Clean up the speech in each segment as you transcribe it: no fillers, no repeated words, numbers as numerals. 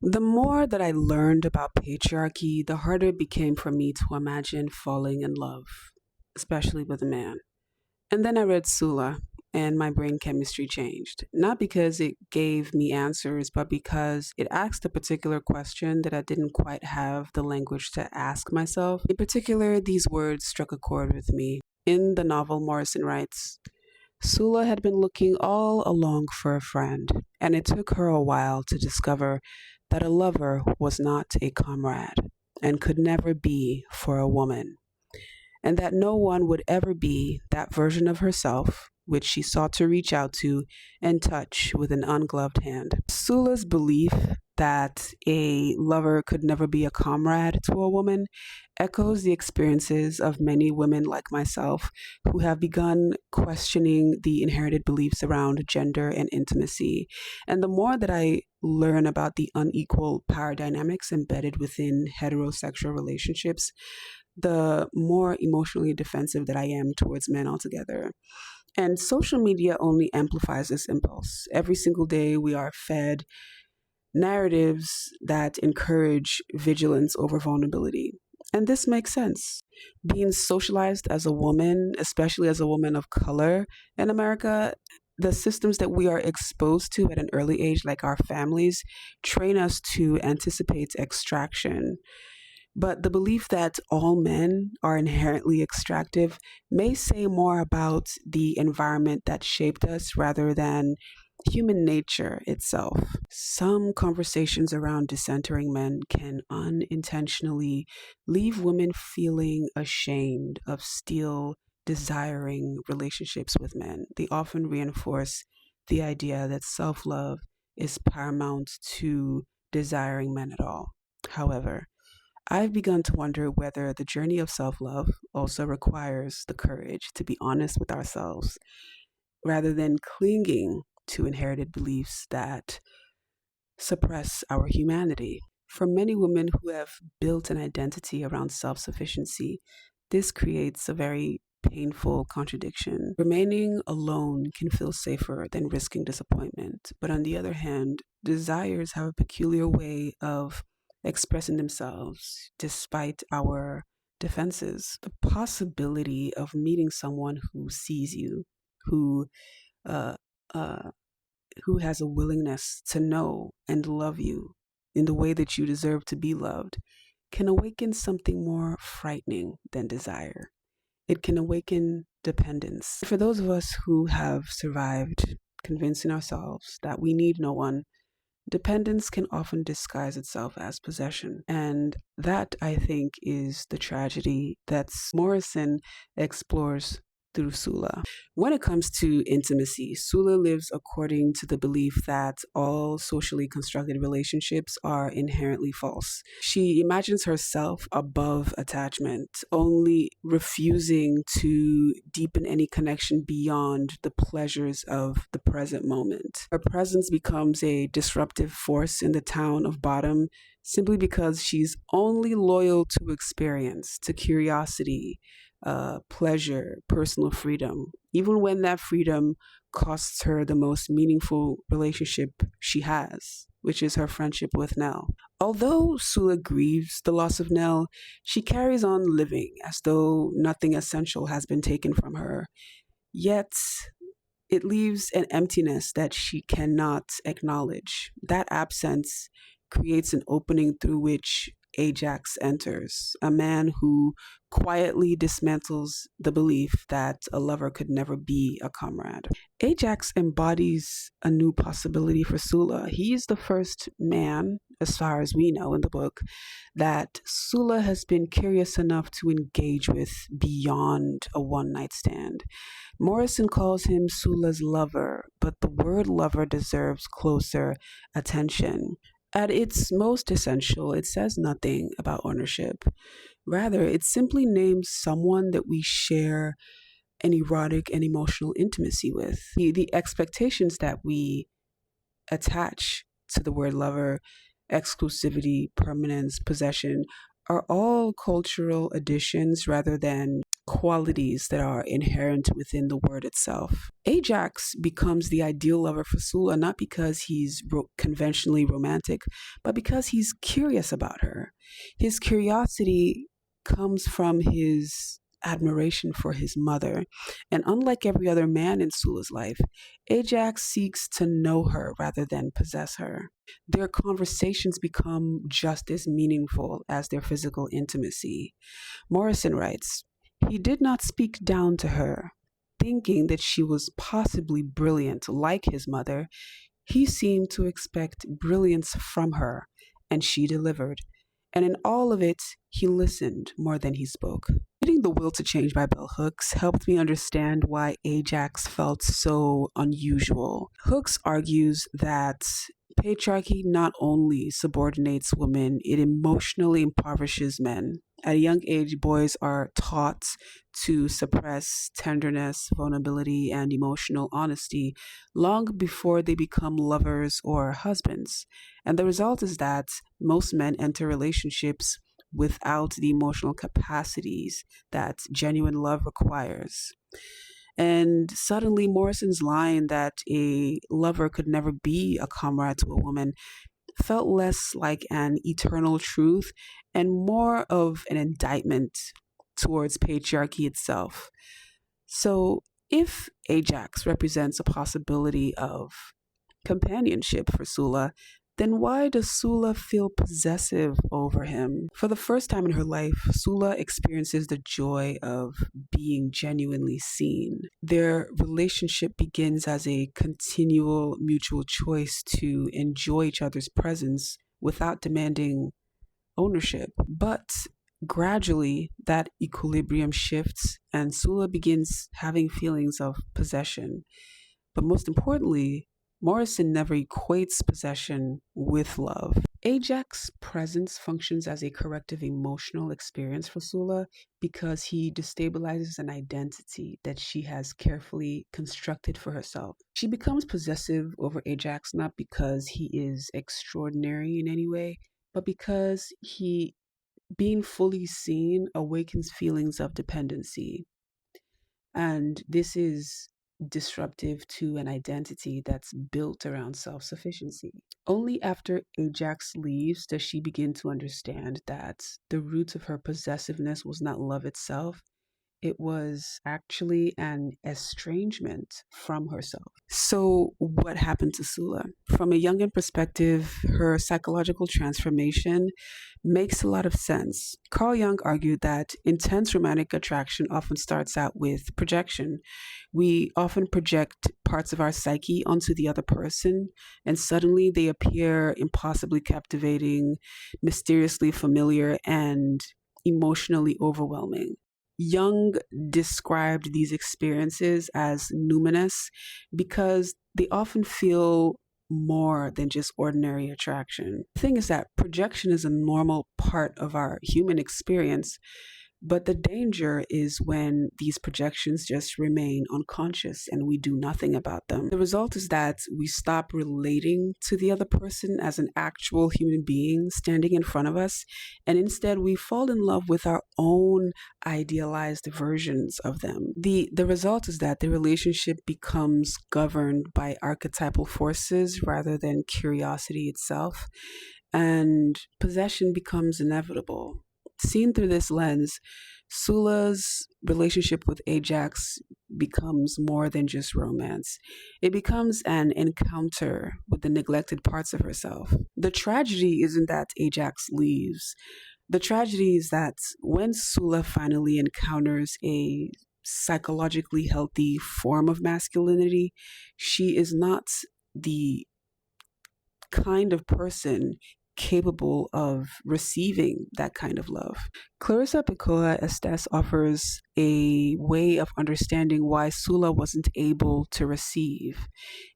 The more that I learned about patriarchy, the harder it became for me to imagine falling in love, especially with a man. And then I read Sula, and my brain chemistry changed. Not because it gave me answers, but because it asked a particular question that I didn't quite have the language to ask myself. In particular, these words struck a chord with me. In the novel, Morrison writes, Sula had been looking all along for a friend, and it took her a while to discover that a lover was not a comrade and could never be for a woman, and that no one would ever be that version of herself which she sought to reach out to and touch with an ungloved hand. Sula's belief that a lover could never be a comrade to a woman echoes the experiences of many women like myself who have begun questioning the inherited beliefs around gender and intimacy. And the more that I learn about the unequal power dynamics embedded within heterosexual relationships, the more emotionally defensive that I am towards men altogether. And social media only amplifies this impulse. Every single day, we are fed narratives that encourage vigilance over vulnerability. And this makes sense. Being socialized as a woman, especially as a woman of color in America, the systems that we are exposed to at an early age, like our families, train us to anticipate extraction. But the belief that all men are inherently extractive may say more about the environment that shaped us rather than human nature itself. Some conversations around decentering men can unintentionally leave women feeling ashamed of still desiring relationships with men. They often reinforce the idea that self love is paramount to desiring men at all. However, I've begun to wonder whether the journey of self love also requires the courage to be honest with ourselves rather than clinging to inherited beliefs that suppress our humanity. For many women who have built an identity around self sufficiency, this creates a very painful contradiction. Remaining alone can feel safer than risking disappointment, but on the other hand, desires have a peculiar way of expressing themselves despite our defenses. The possibility of meeting someone who sees you, who uh, uh, who has a willingness to know and love you in the way that you deserve to be loved, can awaken something more frightening than desire. It can awaken dependence. For those of us who have survived convincing ourselves that we need no one, dependence can often disguise itself as possession. And that, I think, is the tragedy that Morrison explores through Sula. When it comes to intimacy, Sula lives according to the belief that all socially constructed relationships are inherently false. She imagines herself above attachment, only refusing to deepen any connection beyond the pleasures of the present moment. Her presence becomes a disruptive force in the town of Bottom simply because she's only loyal to experience, to curiosity, pleasure, personal freedom, even when that freedom costs her the most meaningful relationship she has, which is her friendship with Nell. Although Sula grieves the loss of Nell, she carries on living as though nothing essential has been taken from her. Yet, it leaves an emptiness that she cannot acknowledge. That absence creates an opening through which Ajax enters, a man who quietly dismantles the belief that a lover could never be a comrade. Ajax embodies a new possibility for Sula. He is the first man, as far as we know in the book, that Sula has been curious enough to engage with beyond a one night stand. Morrison calls him Sula's lover, but the word lover deserves closer attention. At its most essential, it says nothing about ownership. Rather, it simply names someone that we share an erotic and emotional intimacy with. The expectations that we attach to the word lover, exclusivity, permanence, possession, are all cultural additions rather than qualities that are inherent within the word itself. Ajax becomes the ideal lover for Sula not because he's conventionally romantic, but because he's curious about her. His curiosity comes from his admiration for his mother. And unlike every other man in Sula's life, Ajax seeks to know her rather than possess her. Their conversations become just as meaningful as their physical intimacy. Morrison writes, "He did not speak down to her, thinking that she was possibly brilliant like his mother. He seemed to expect brilliance from her, and she delivered. And in all of it, he listened more than he spoke." Reading The Will to Change by Bell Hooks helped me understand why Ajax felt so unusual. Hooks argues that patriarchy not only subordinates women, it emotionally impoverishes men. At a young age, boys are taught to suppress tenderness, vulnerability, and emotional honesty long before they become lovers or husbands. And the result is that most men enter relationships without the emotional capacities that genuine love requires. And suddenly, Morrison's line that a lover could never be a comrade to a woman felt less like an eternal truth and more of an indictment towards patriarchy itself. So, if Ajax represents a possibility of companionship for Sula, then why does Sula feel possessive over him? For the first time in her life, Sula experiences the joy of being genuinely seen. Their relationship begins as a continual mutual choice to enjoy each other's presence without demanding ownership. But gradually, that equilibrium shifts, and Sula begins having feelings of possession. But most importantly, Morrison never equates possession with love. Ajax's presence functions as a corrective emotional experience for Sula because he destabilizes an identity that she has carefully constructed for herself. She becomes possessive over Ajax not because he is extraordinary in any way, but because he, being fully seen, awakens feelings of dependency. And this is disruptive to an identity that's built around self sufficiency. Only after Ajax leaves does she begin to understand that the root of her possessiveness was not love itself, it was actually an estrangement from herself. So, what happened to Sula? From a Jungian perspective, her psychological transformation makes a lot of sense. Carl Jung argued that intense romantic attraction often starts out with projection. We often project parts of our psyche onto the other person, and suddenly they appear impossibly captivating, mysteriously familiar, and emotionally overwhelming. Jung described these experiences as numinous because they often feel more than just ordinary attraction. The thing is that projection is a normal part of our human experience, but the danger is when these projections just remain unconscious and we do nothing about them. The result is that we stop relating to the other person as an actual human being standing in front of us, and instead we fall in love with our own idealized versions of them. The result is that the relationship becomes governed by archetypal forces rather than curiosity itself, and possession becomes inevitable. Seen through this lens, Sula's relationship with Ajax becomes more than just romance. It becomes an encounter with the neglected parts of herself. The tragedy isn't that Ajax leaves. The tragedy is that when Sula finally encounters a psychologically healthy form of masculinity, she is not the kind of person capable of receiving that kind of love. Clarissa Pinkola Estés offers a way of understanding why Sula wasn't able to receive.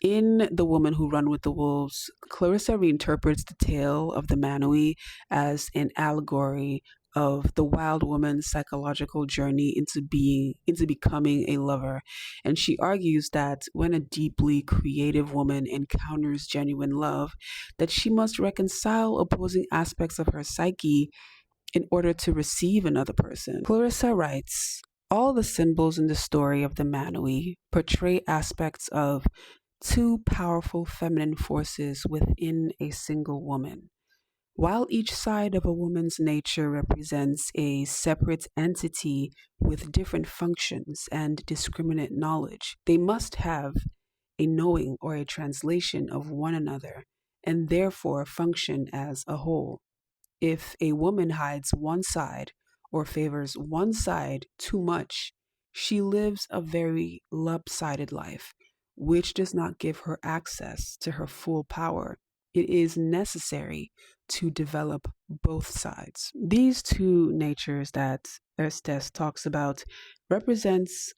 In The Woman Who Run with the Wolves, Clarissa reinterprets the tale of the Manui as an allegory of the wild woman's psychological journey into becoming a lover. And she argues that when a deeply creative woman encounters genuine love, that she must reconcile opposing aspects of her psyche in order to receive another person. Clarissa writes, All the symbols in the story of the Manui portray aspects of two powerful feminine forces within a single woman. While each side of a woman's nature represents a separate entity with different functions and discriminate knowledge, they must have a knowing or a translation of one another and therefore function as a whole. If a woman hides one side or favors one side too much, she lives a very lopsided life, which does not give her access to her full power. It is necessary to develop both sides. These two natures that Estes talks about represents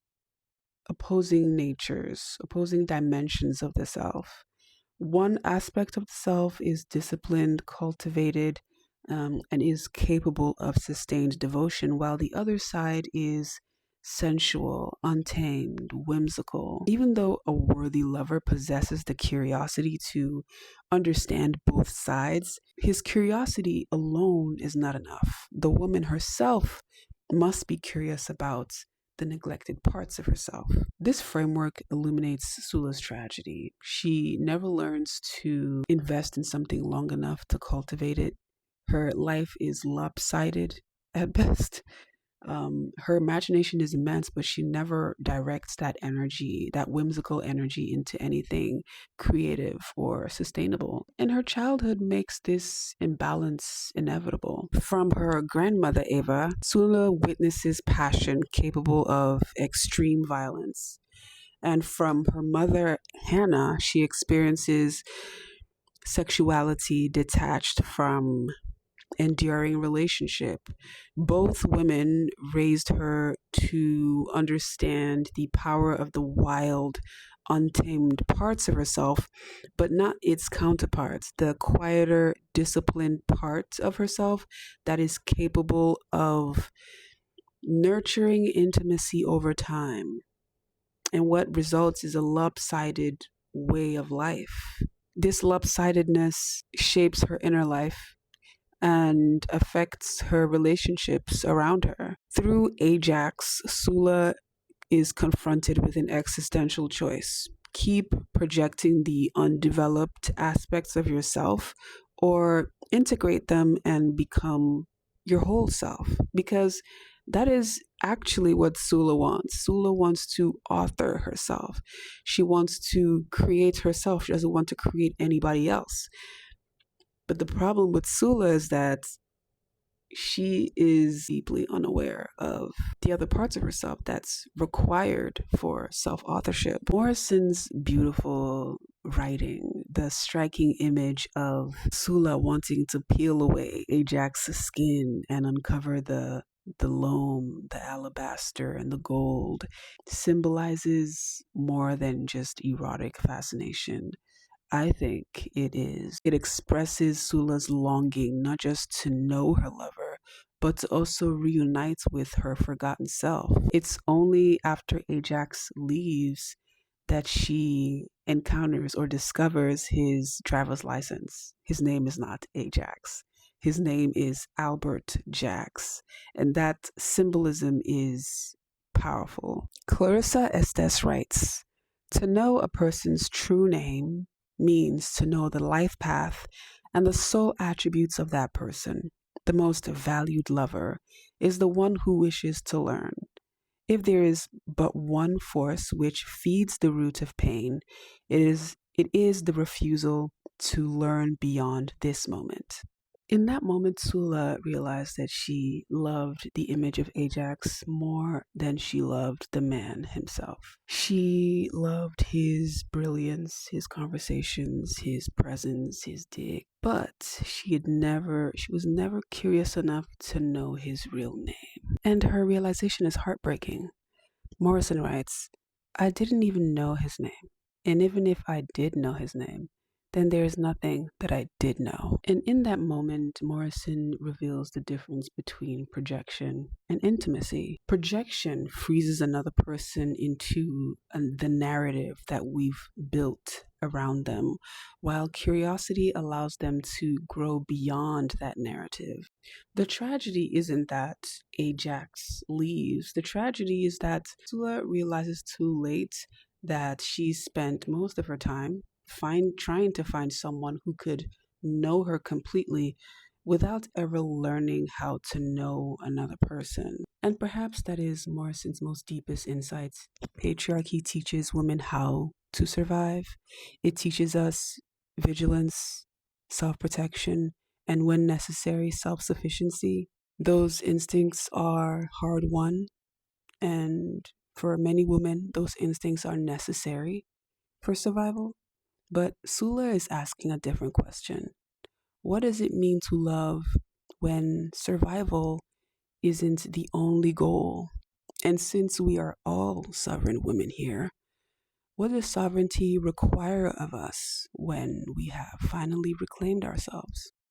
opposing natures, opposing dimensions of the self. One aspect of the self is disciplined, cultivated, and is capable of sustained devotion, while the other side is sensual, untamed, whimsical. Even though a worthy lover possesses the curiosity to understand both sides, his curiosity alone is not enough. The woman herself must be curious about the neglected parts of herself. This framework illuminates Sula's tragedy. She never learns to invest in something long enough to cultivate it. Her life is lopsided at best. Her imagination is immense, but she never directs that energy, that whimsical energy, into anything creative or sustainable. And her childhood makes this imbalance inevitable. From her grandmother, Eva, Sula witnesses passion capable of extreme violence. And from her mother, Hannah, she experiences sexuality detached from enduring relationship. Both women raised her to understand the power of the wild, untamed parts of herself, but not its counterparts, the quieter, disciplined part of herself that is capable of nurturing intimacy over time. And what results is a lopsided way of life. This lopsidedness shapes her inner life and affects her relationships around her. Through Ajax, Sula is confronted with an existential choice. Keep projecting the undeveloped aspects of yourself, or integrate them and become your whole self. Because that is actually what Sula wants. Sula wants to author herself. She wants to create herself. She doesn't want to create anybody else. But the problem with Sula is that she is deeply unaware of the other parts of herself that's required for self-authorship. Morrison's beautiful writing, the striking image of Sula wanting to peel away Ajax's skin and uncover the loam, the alabaster, and the gold, symbolizes more than just erotic fascination. I think it is. It expresses Sula's longing not just to know her lover, but to also reunite with her forgotten self. It's only after Ajax leaves that she encounters or discovers his driver's license. His name is not Ajax. His name is Albert Jax. And that symbolism is powerful. Clarissa Estés writes, "To know a person's true name means to know the life path and the soul attributes of that person. The most valued lover is the one who wishes to learn. If there is but one force which feeds the root of pain, it is the refusal to learn beyond this moment." In that moment, Sula realized that she loved the image of Ajax more than she loved the man himself. She loved his brilliance, his conversations, his presence, his dig, but she was never curious enough to know his real name. And her realization is heartbreaking. Morrison writes, "I didn't even know his name. And even if I did know his name, then there is nothing that I did know." And in that moment, Morrison reveals the difference between projection and intimacy. Projection freezes another person into the narrative that we've built around them, while curiosity allows them to grow beyond that narrative. The tragedy isn't that Ajax leaves. The tragedy is that Sula realizes too late that she spent most of her time trying to find someone who could know her completely without ever learning how to know another person. And perhaps that is Morrison's most deepest insights. Patriarchy teaches women how to survive. It teaches us vigilance, self protection, and when necessary, self sufficiency. Those instincts are hard won, and for many women, those instincts are necessary for survival. But Sula is asking a different question. What does it mean to love when survival isn't the only goal? And since we are all sovereign women here, what does sovereignty require of us when we have finally reclaimed ourselves?